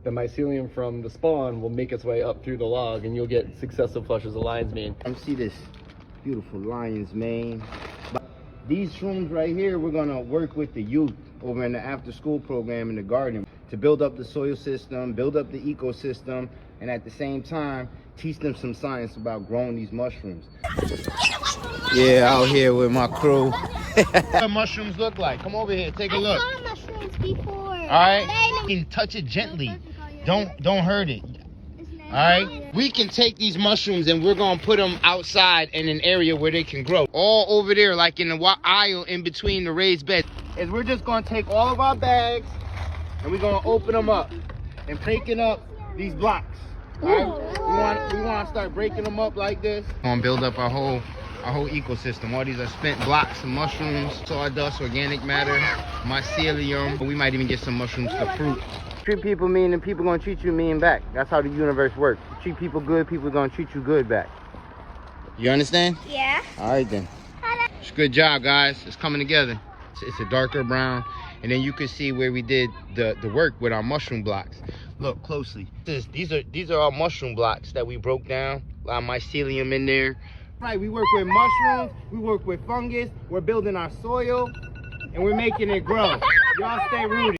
the mycelium from the spawn will make its way up through the log, and you'll get successive flushes of lion's mane. Come see this beautiful lion's mane. These shrooms right here, we're gonna work with the youth over in the after-school program in the garden to build up the soil system, build up the ecosystem, and at the same time, teach them some science about growing these mushrooms. Yeah, out here with my crew. What mushrooms look like? Come over here, take a look. I saw mushrooms before. All right, you can touch it gently. Don't hurt it. All right, we can take these mushrooms and we're gonna put them outside in an area where they can grow. All over there, like in the aisle in between the raised beds. Is we're just gonna take all of our bags and we're gonna open them up and breaking up these blocks. All right, we want to start breaking them up like this. We're gonna build up our whole ecosystem. All these are spent blocks of mushrooms, sawdust, organic matter, mycelium. We might even get some mushrooms to fruit. Treat people mean and people gonna treat you mean back. That's how the universe works. You treat people good, people are gonna treat you good back. You understand? Yeah. All right then. It's a good job, guys. It's coming together. It's a darker brown, and then you can see where we did the work with our mushroom blocks. Look closely. These are our mushroom blocks that we broke down. A lot of mycelium in there. Right, we work with mushrooms, we work with fungus, we're building our soil, and we're making it grow. Y'all stay rooted.